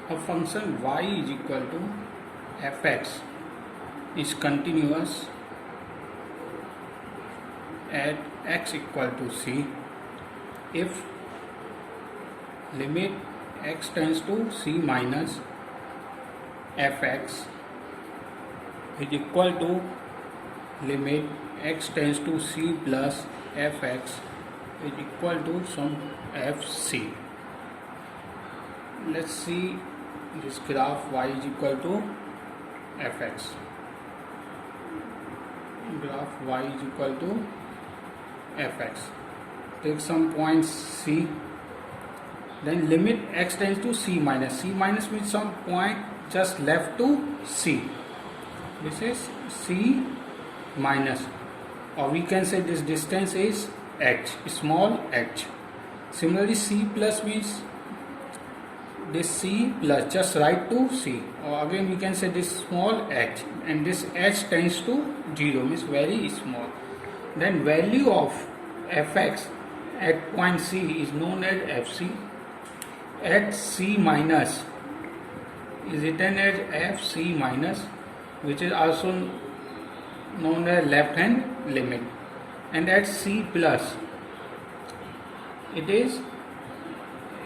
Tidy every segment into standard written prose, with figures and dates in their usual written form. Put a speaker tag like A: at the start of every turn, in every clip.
A: A function y is equal to fx is continuous at x equal to c if limit x tends to c minus fx is equal to limit x tends to c plus fx is equal to some fc. Let's see this graph y is equal to fx. Graph y is equal to fx. Take some points c. Then limit x tends to c minus. C minus means some point just left to c. This is c minus, or we can say this distance is h, small h. Similarly, c plus means this c plus, just right to c, or again we can say this small h, and this h tends to 0, means very small. Then value of fx at point c is known as fc. At c minus is written as fc minus, which is also known as left hand limit, and at c plus it is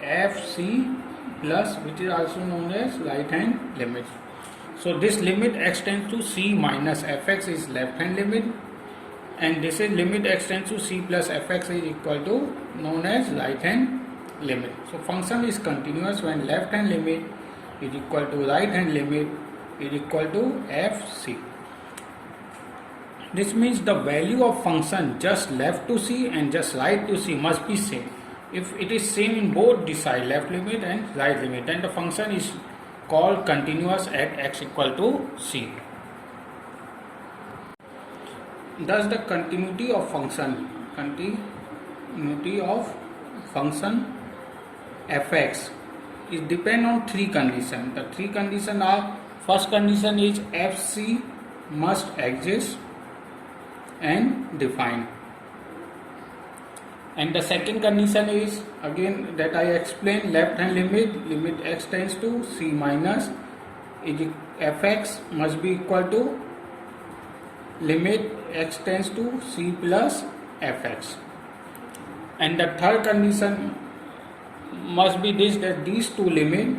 A: fc plus, which is also known as right hand limit. So this limit x tends to c minus fx is left hand limit, and this is limit x tends to c plus fx is equal to known as right hand limit. So function is continuous when left hand limit is equal to right hand limit is equal to fc. This means the value of function just left to c and just right to c must be same. If it is same in both the side, left limit and right limit, then the function is called continuous at x equal to c. Thus the continuity of function fx is depend on three conditions. The three conditions are: first condition is fc must exist and define, and the second condition is again that I explained, left hand limit x tends to c minus fx must be equal to limit x tends to c plus fx, and the third condition must be this, that these two limits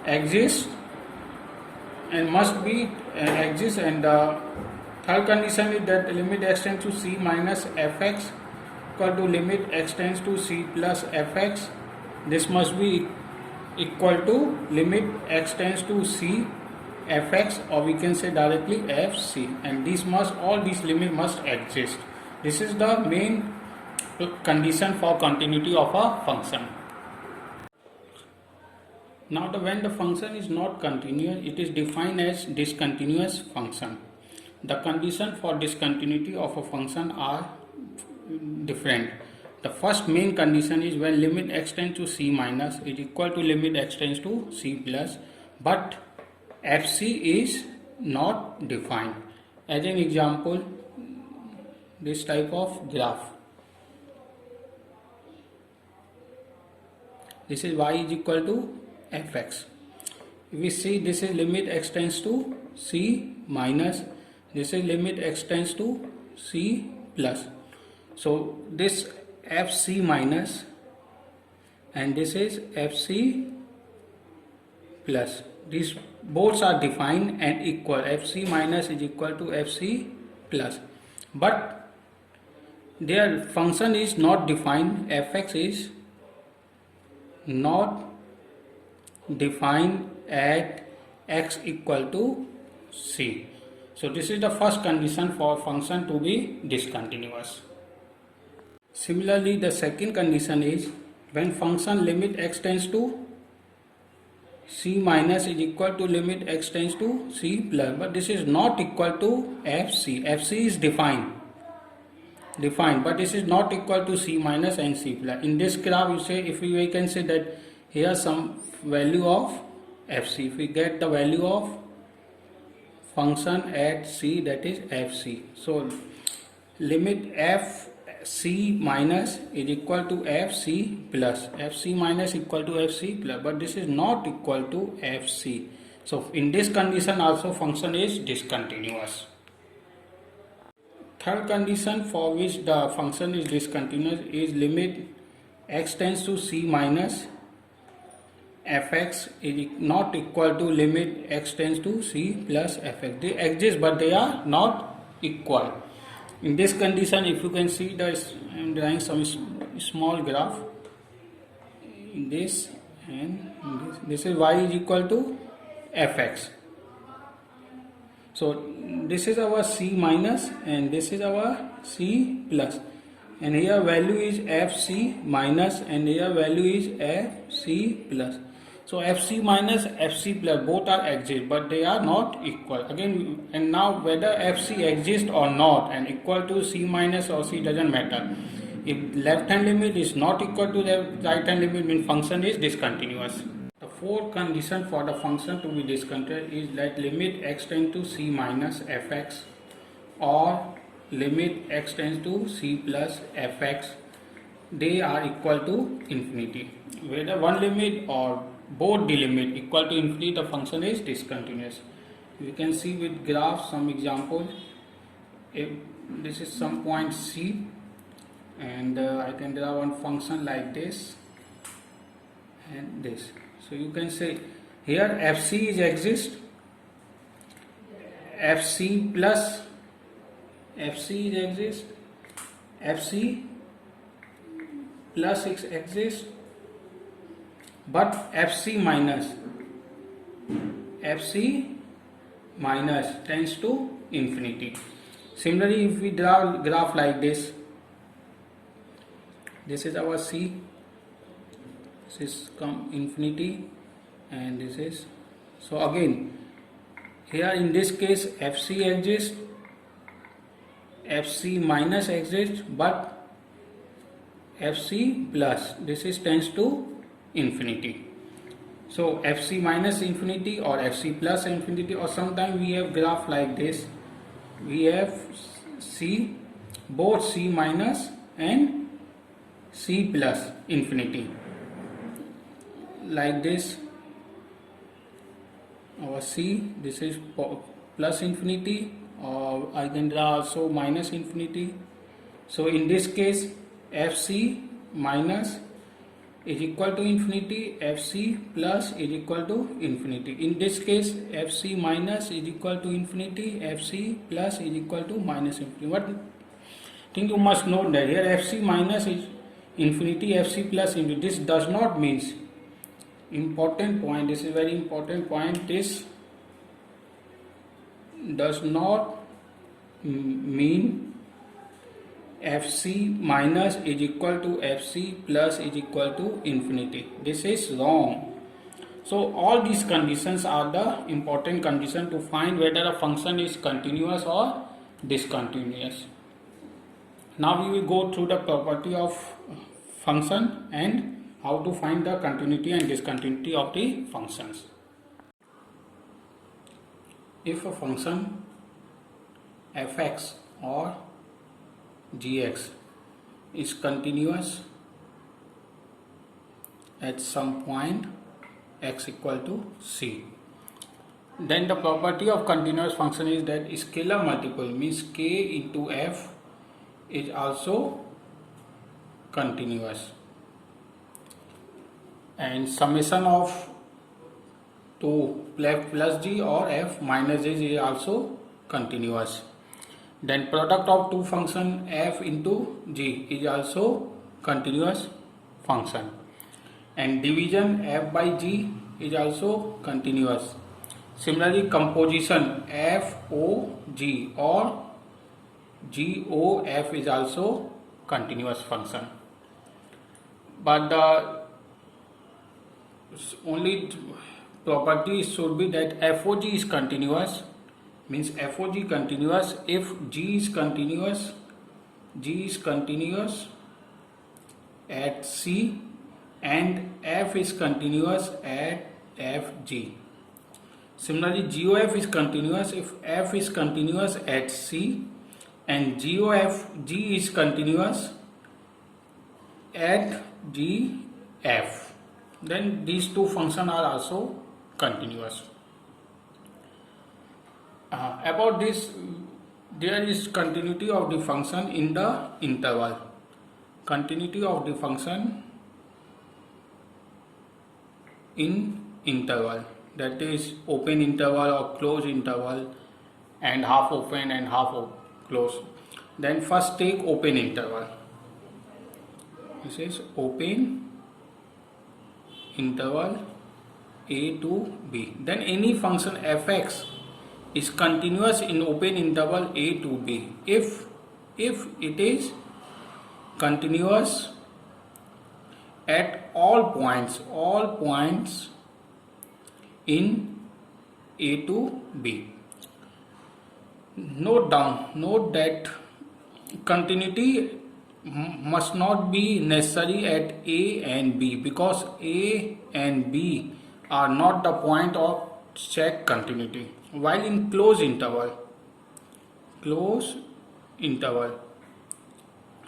A: exist and must be exist, and the third condition is that limit x tends to c minus fx equal to limit x tends to c plus fx. This must be equal to limit x tends to c fx, or we can say directly fc, and all these limits must exist. This is the main condition for continuity of a function. Now when the function is not continuous, it is defined as discontinuous function. The condition for discontinuity of a function are different. The first main condition is when limit x tends to c minus is equal to limit x tends to c plus, but fc is not defined. As an example, this type of graph. This is y is equal to fx. If we see, this is limit x tends to c minus, this is limit x tends to c plus. So this fc minus and this is fc plus. These both are defined and equal. Fc minus is equal to fc plus. But their function is not defined. Fx is not defined at x equal to c. So this is the first condition for function to be discontinuous. Similarly, the second condition is when function limit x tends to c minus is equal to limit x tends to c plus, but this is not equal to fc. Fc is defined, but this is not equal to c minus and c plus. In this graph, you say, if we can say that here some value of fc. If we get the value of function at c, that is fc. So limit f C minus is equal to FC plus. FC minus equal to FC plus, but this is not equal to FC. So in this condition also function is discontinuous. Third condition for which the function is discontinuous is limit x tends to C minus fx is not equal to limit x tends to C plus fx. They exist but they are not equal. In this condition, if you can see, I am drawing some small graph in this and this is y is equal to fx. So this is our C minus and this is our C plus, and here value is fc minus and here value is fc plus. So fc minus fc plus both are exist but they are not equal again. And now whether fc exists or not and equal to c minus or c doesn't matter. If left hand limit is not equal to the right hand limit, means function is discontinuous. The fourth condition for the function to be discontinuous is that limit x tends to c minus fx or limit x tends to c plus fx, they are equal to infinity. Whether one limit or both the limit equal to infinity, the function is discontinuous. You can see with graph some examples. If this is some point C and I can draw one function like this and this. So you can say here fc is exist, fc plus fc is exist, fc plus exists, but fc minus tends to infinity. Similarly, if we draw a graph like this is our c, this is come infinity and this is, so again here in this case fc exists, fc minus exists, but fc plus this is tends to infinity. So fc minus infinity or fc plus infinity, or sometimes we have graph like this, we have c, both c minus and c plus infinity like this. Our c, this is plus infinity, or I can draw also minus infinity. So in this case fc minus is equal to infinity, fc plus is equal to infinity. In this case fc minus is equal to infinity, fc plus is equal to minus infinity. What thing you must know that here fc minus is infinity, fc plus infinity. This does not means, important point, this is very important point, this does not mean fc minus is equal to fc plus is equal to infinity. This is wrong. So all these conditions are the important condition to find whether a function is continuous or discontinuous. Now we will go through the property of function and how to find the continuity and discontinuity of the functions. If a function fx or gx is continuous at some point x equal to c, then the property of continuous function is that scalar multiple, means k into f, is also continuous, and summation of 2 f plus g or f minus g is also continuous. Then product of two function f into g is also continuous function, and division f by g is also continuous. Similarly, composition f o g or g o f is also continuous function. But the only property should be that fog is continuous, means fog continuous if g is continuous at c and f is continuous at fg. Similarly, GOF is continuous if f is continuous at c and GOF g is continuous at gf, then these two functions are also continuous. About this, there is continuity of the function in the interval. Continuity of the function in interval, that is open interval or closed interval, and half open and half closed. Then first take open interval. This is open interval a to b. Then any function fx is continuous in open interval a to b if it is continuous at all points in a to b. Note that continuity must not be necessary at a and b, because a and b are not the point of check continuity. While in closed interval,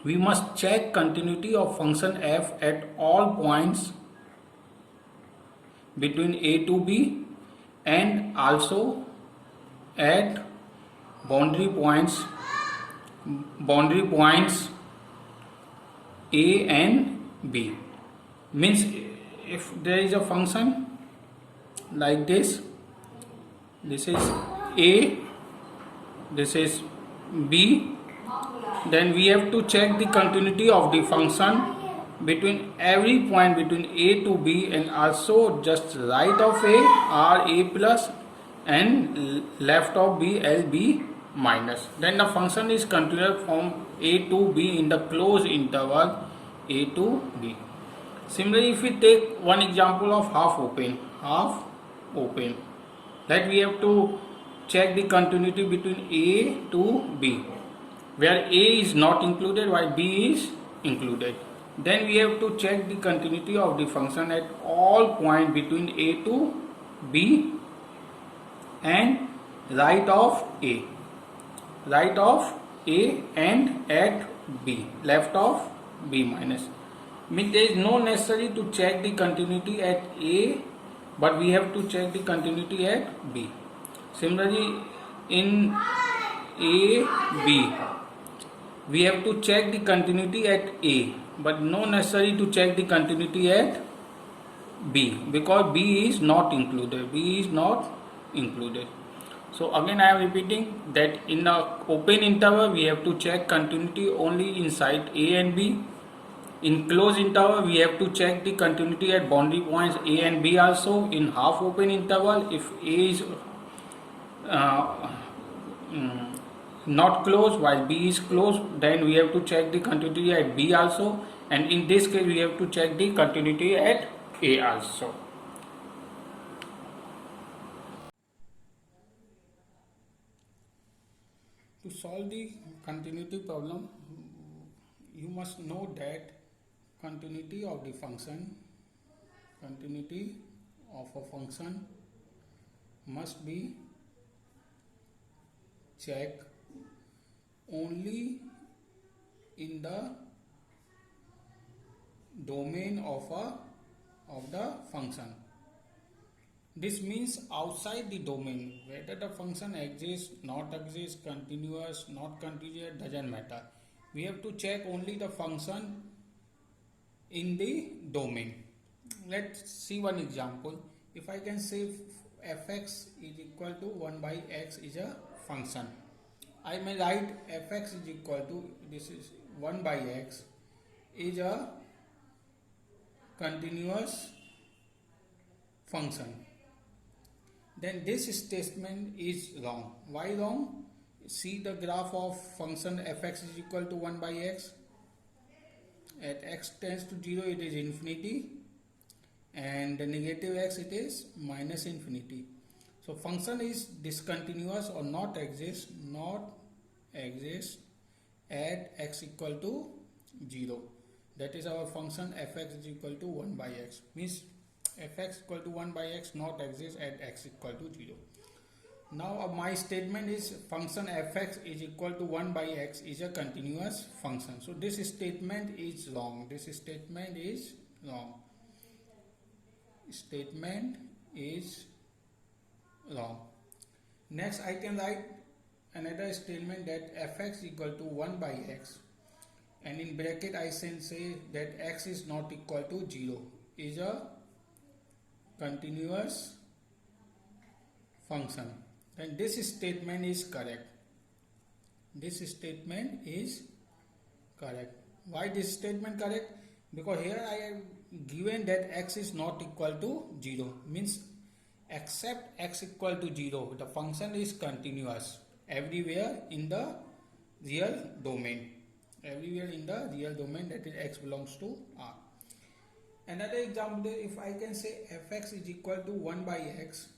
A: we must check continuity of function f at all points between a to b and also at boundary points a and b. Means if there is a function like this is a, this is b, then we have to check the continuity of the function between every point between a to b, and also just right of a are a plus and left of b l b minus. Then the function is continuous from a to b in the closed interval a to b. Similarly, if we take one example of half open, that we have to check the continuity between a to b, where a is not included while b is included. Then we have to check the continuity of the function at all points between a to b and right of a and at b, left of b minus. Means there is no necessary to check the continuity at a, but we have to check the continuity at b. Similarly, in a b, we have to check the continuity at a, but no necessary to check the continuity at b, because b is not included. So again I am repeating that in the open interval we have to check continuity only inside a and b. In closed interval we have to check the continuity at boundary points a and b also. In half open interval, if a is not closed while b is closed, then we have to check the continuity at b also, and in this case we have to check the continuity at a also. To solve the continuity problem, you must know that continuity of a function must be checked only in the domain of the function. This means outside the domain, whether the function exists, not exists, continuous, not continuous, doesn't matter. We have to check only the function in the domain. Let's see one example. If I can say fx is equal to 1 by x is a function, I may write fx is equal to, this is 1 by x is a continuous function. Then this statement is wrong. Why wrong? See the graph of function fx is equal to 1 by x. At x tends to 0 it is infinity, and the negative x it is minus infinity. So function is discontinuous or not exist at x equal to 0. That is our function fx is equal to 1 by x. Means fx equal to 1 by x not exist at x equal to 0. Now my statement is function fx is equal to 1 by x is a continuous function. So this statement is wrong. This statement is wrong. Statement is wrong. Next I can write another statement that fx equal to 1 by x, and in bracket I can say that x is not equal to 0 is a continuous function. Then this statement is correct. This statement is correct. Why this statement correct? Because here I have given that x is not equal to 0, means except x equal to 0 the function is continuous everywhere in the real domain. Everywhere in the real domain, that is x belongs to R. Another example, if I can say fx is equal to 1 by x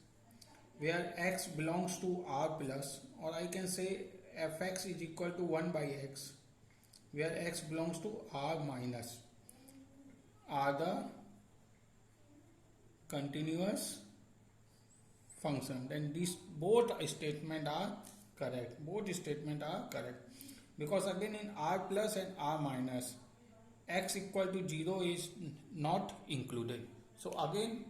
A: where x belongs to R plus, or I can say fx is equal to 1 by x where x belongs to R minus, are the continuous function. Then these both statements are correct. Both statements are correct. Because again in R plus and R minus, x equal to 0 is not included. So again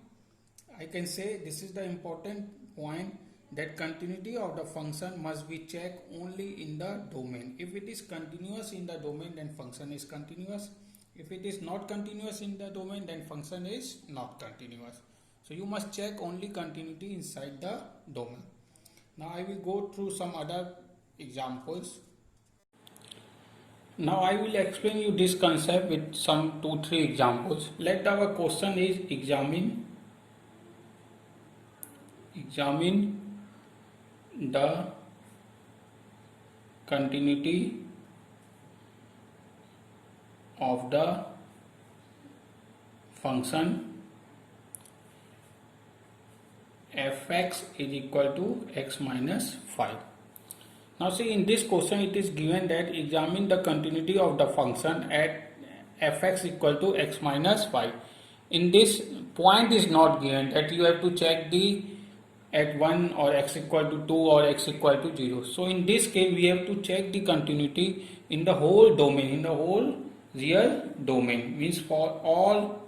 A: I can say this is the important point, that continuity of the function must be checked only in the domain. If it is continuous in the domain, then function is continuous. If it is not continuous in the domain, then function is not continuous. So you must check only continuity inside the domain. Now I will go through some other examples. Now I will explain you this concept with some 2-3 examples. Let our question is examine the continuity of the function fx is equal to x minus 5. Now see, in this question it is given that examine the continuity of the function at fx equal to x minus 5. In this point is not given, that you have to check the at 1 or x equal to 2 or x equal to 0. So in this case we have to check the continuity in the whole domain, in the whole real domain, means for all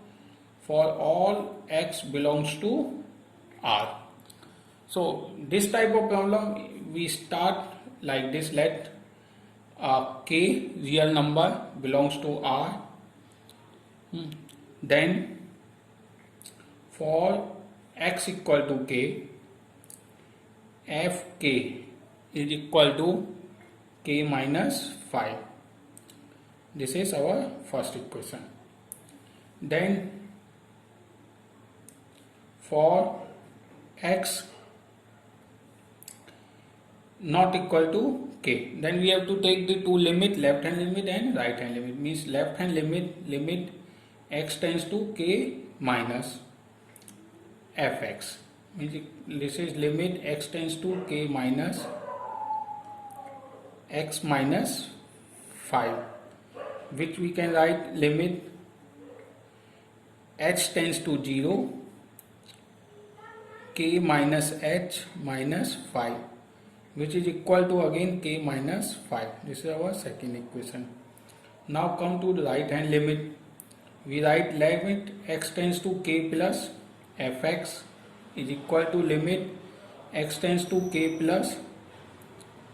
A: x belongs to R. So this type of problem we start like this. Let k real number belongs to R. Then for x equal to k, fk is equal to k minus 5. This is our first equation. Then for x not equal to k, then we have to take the two limit, left hand limit and right hand limit. Means left hand limit x tends to k minus fx, means this is limit x tends to k minus x minus 5, which we can write limit h tends to 0 k minus h minus 5, which is equal to again k minus 5. This is our second equation. Now come to the right hand limit. We write limit x tends to k plus fx is equal to limit x tends to k plus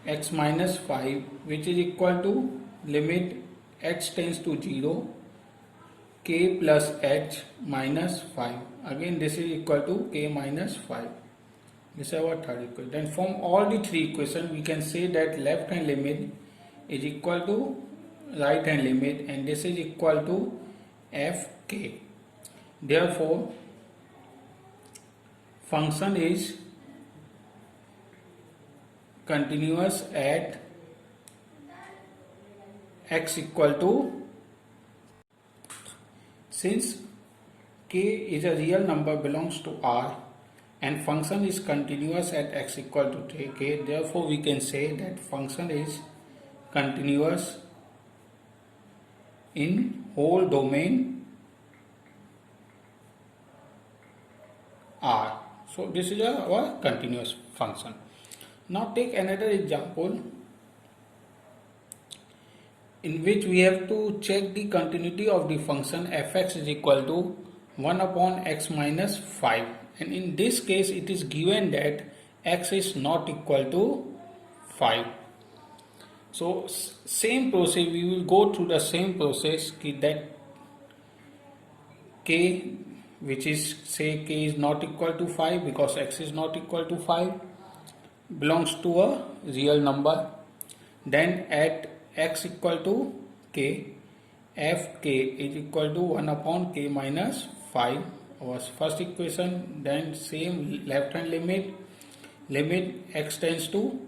A: x minus 5, which is equal to limit h tends to 0 k plus h minus 5. Again this is equal to k minus 5. This is our third equation. Then from all the three equations we can say that left hand limit is equal to right hand limit, and this is equal to fk. Therefore function is continuous at x equal to, since k is a real number belongs to R and function is continuous at x equal to k, therefore we can say that function is continuous in whole domain R. So this is our continuous function. Now take another example in which we have to check the continuity of the function fx is equal to 1 upon x minus 5, and in this case it is given that x is not equal to 5. So same process, we will go through the same process that k, which is, say k is not equal to 5 because x is not equal to 5, belongs to a real number. Then at x equal to k, f k is equal to 1 upon k minus 5, our first equation. Then same left hand limit x tends to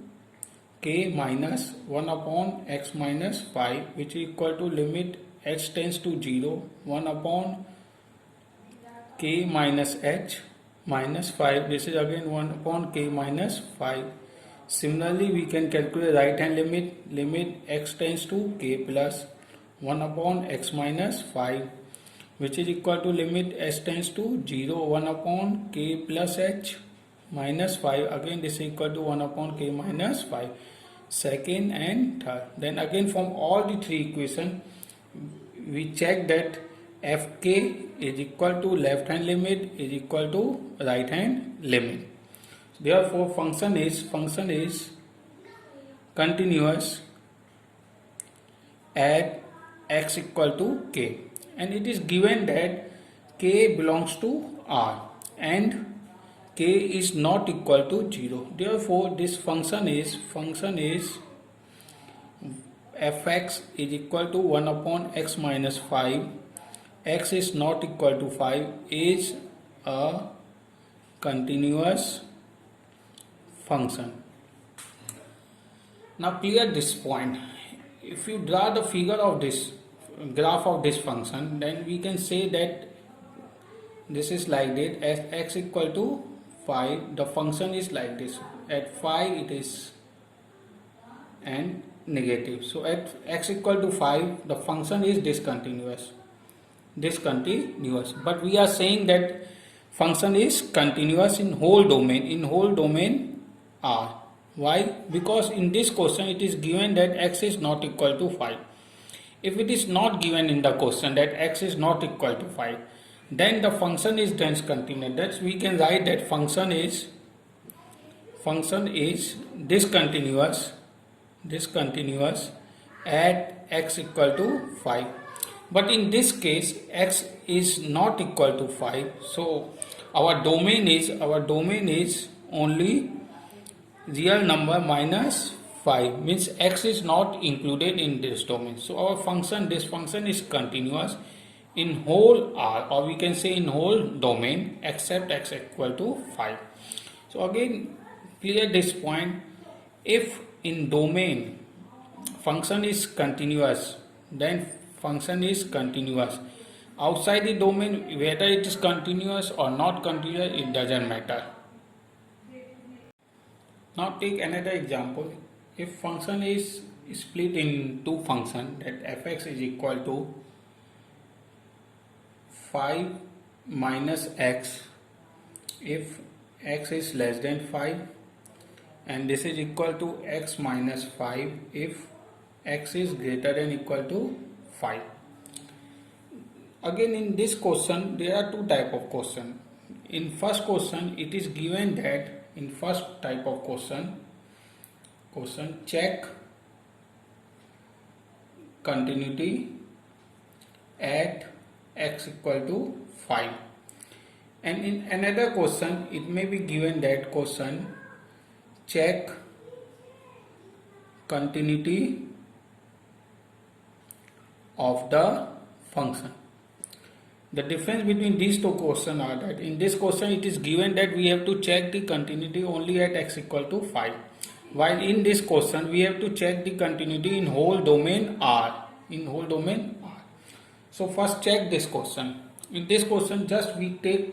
A: k minus 1 upon x minus 5, which is equal to limit h tends to 0, 1 upon k minus h minus 5. This is again 1 upon k minus 5. Similarly, we can calculate right hand limit x tends to k plus 1 upon x minus 5, which is equal to limit h tends to 0, 1 upon k plus h minus 5. Again this is equal to 1 upon k minus 5, second and third. Then again from all the three equations we check that fk is equal to left hand limit is equal to right hand limit. Therefore function is continuous at x equal to k, and it is given that k belongs to R and k is not equal to 0. Therefore this function is fx is equal to 1 upon x minus 5, x is not equal to 5, is a continuous function. Now clear this point. If you draw the figure of this graph of this function, then we can say that this is like this. At x equal to 5, the function is like this. At 5 it is and negative. So at x equal to 5, the function is discontinuous. But we are saying that function is continuous in whole domain R. Why? Because in this question it is given that x is not equal to 5. If it is not given in the question that x is not equal to 5, then the function is discontinuous. That's we can write that function is discontinuous at x equal to 5. But in this case x is not equal to 5, so our domain is only real number minus 5, means x is not included in this domain. So this function is continuous in whole R, or we can say in whole domain except x equal to 5. So again clear this point. If in domain function is continuous, then function is continuous. Outside the domain, whether it is continuous or not continuous, it doesn't matter. Now take another example. If function is split in two functions, that fx is equal to 5 minus x if x is less than 5, and this is equal to x minus 5 if x is greater than equal to 5. Again in this question there are two type of question. In first question it is given that in first type of question check continuity at x equal to 5, and in another question it may be given that question check continuity of the function. The difference between these two questions are that in this question it is given that we have to check the continuity only at x equal to 5, while in this question we have to check the continuity in whole domain R. So first check this question. In this question just we take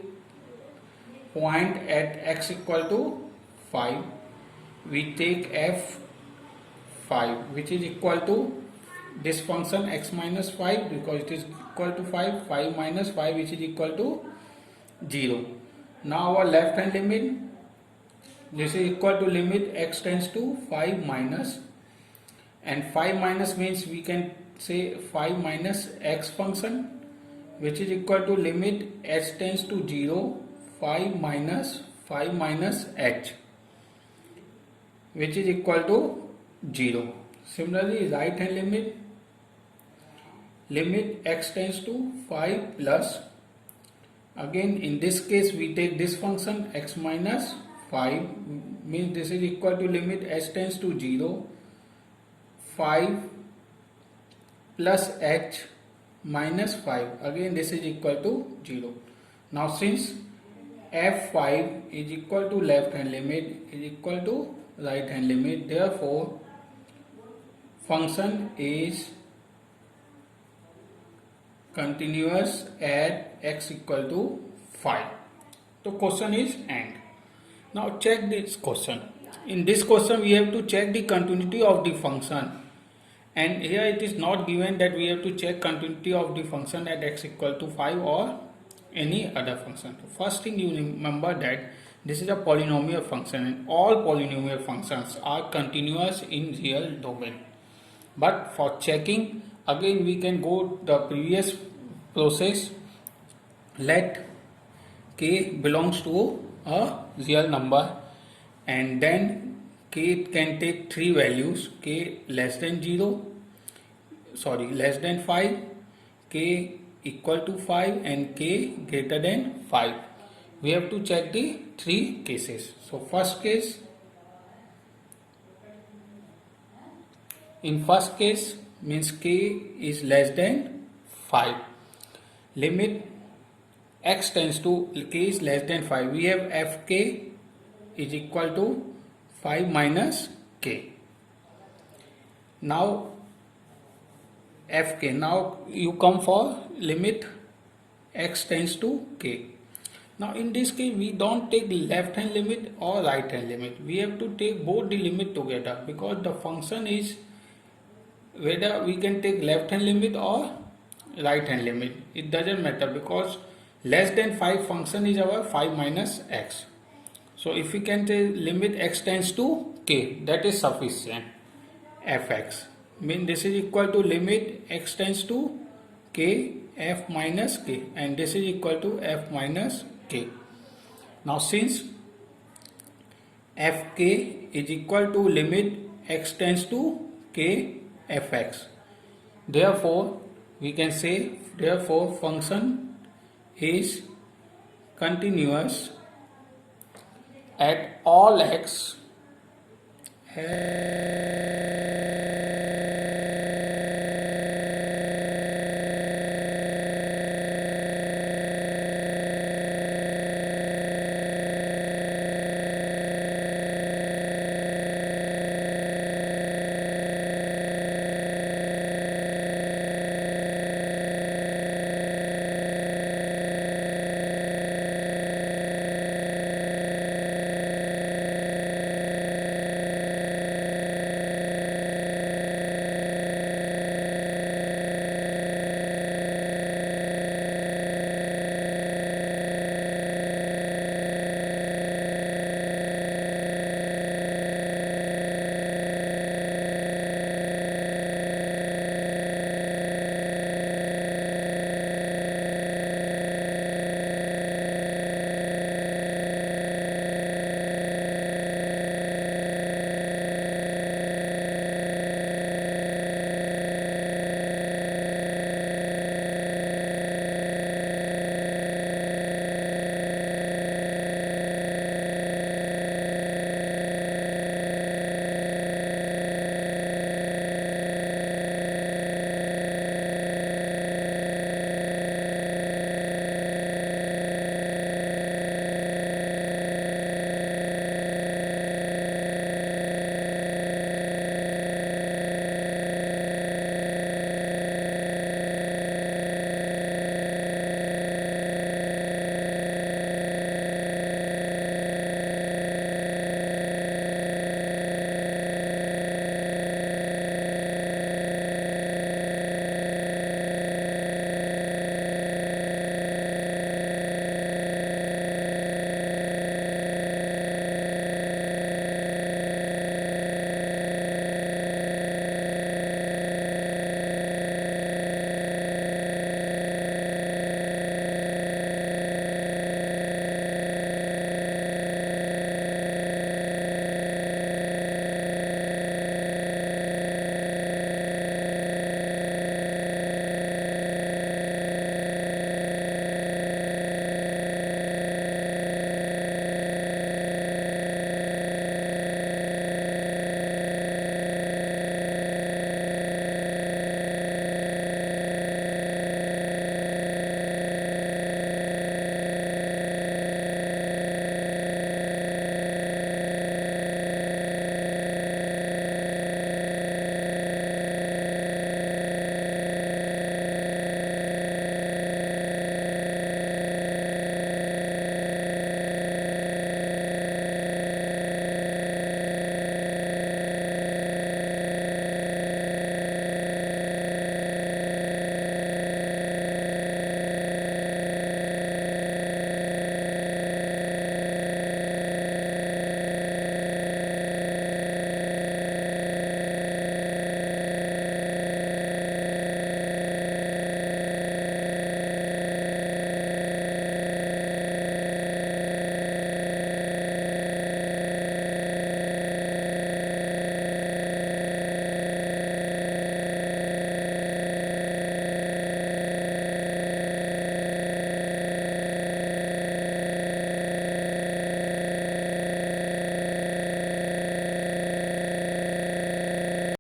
A: point at x equal to 5, we take f5 which is equal to this function x minus 5 because it is equal to 5 minus 5 which is equal to 0. Now our left hand limit This is equal to limit x tends to 5 minus, and 5 minus means we can say 5 minus x function, which is equal to limit h tends to 0, 5 minus h, which is equal to 0. Similarly, right hand limit x tends to 5 plus, again in this case we take this function x minus 5, means this is equal to limit h tends to 0, 5 plus h minus 5, again this is equal to 0. Now since f5 is equal to left hand limit is equal to right hand limit, therefore function is continuous at x equal to 5. So question is end. Now check this question. In this question we have to check the continuity of the function, and here it is not given that we have to check continuity of the function at x equal to 5 or any other function. First thing you remember that this is a polynomial function and all polynomial functions are continuous in real domain. But for checking, again we can go the previous process. Let k belongs to a real number, and then k can take three values: k less than 5, k equal to 5, and k greater than 5. We have to check the three cases. So first case, in first case means k is less than 5. Limit x tends to k is less than 5. We have fk is equal to 5 minus k. Now fk. Now you come for limit x tends to k. Now in this case we don't take left hand limit or right hand limit. We have to take both the limit together, because the function is whether we can take left hand limit or right hand limit. It doesn't matter, because less than 5 function is our 5 minus x. So if we can take limit x tends to k, that is sufficient. Fx mean this is equal to limit x tends to k f minus k, and this is equal to f minus k. Now since fk is equal to limit x tends to k fx, therefore we can say function is continuous at all x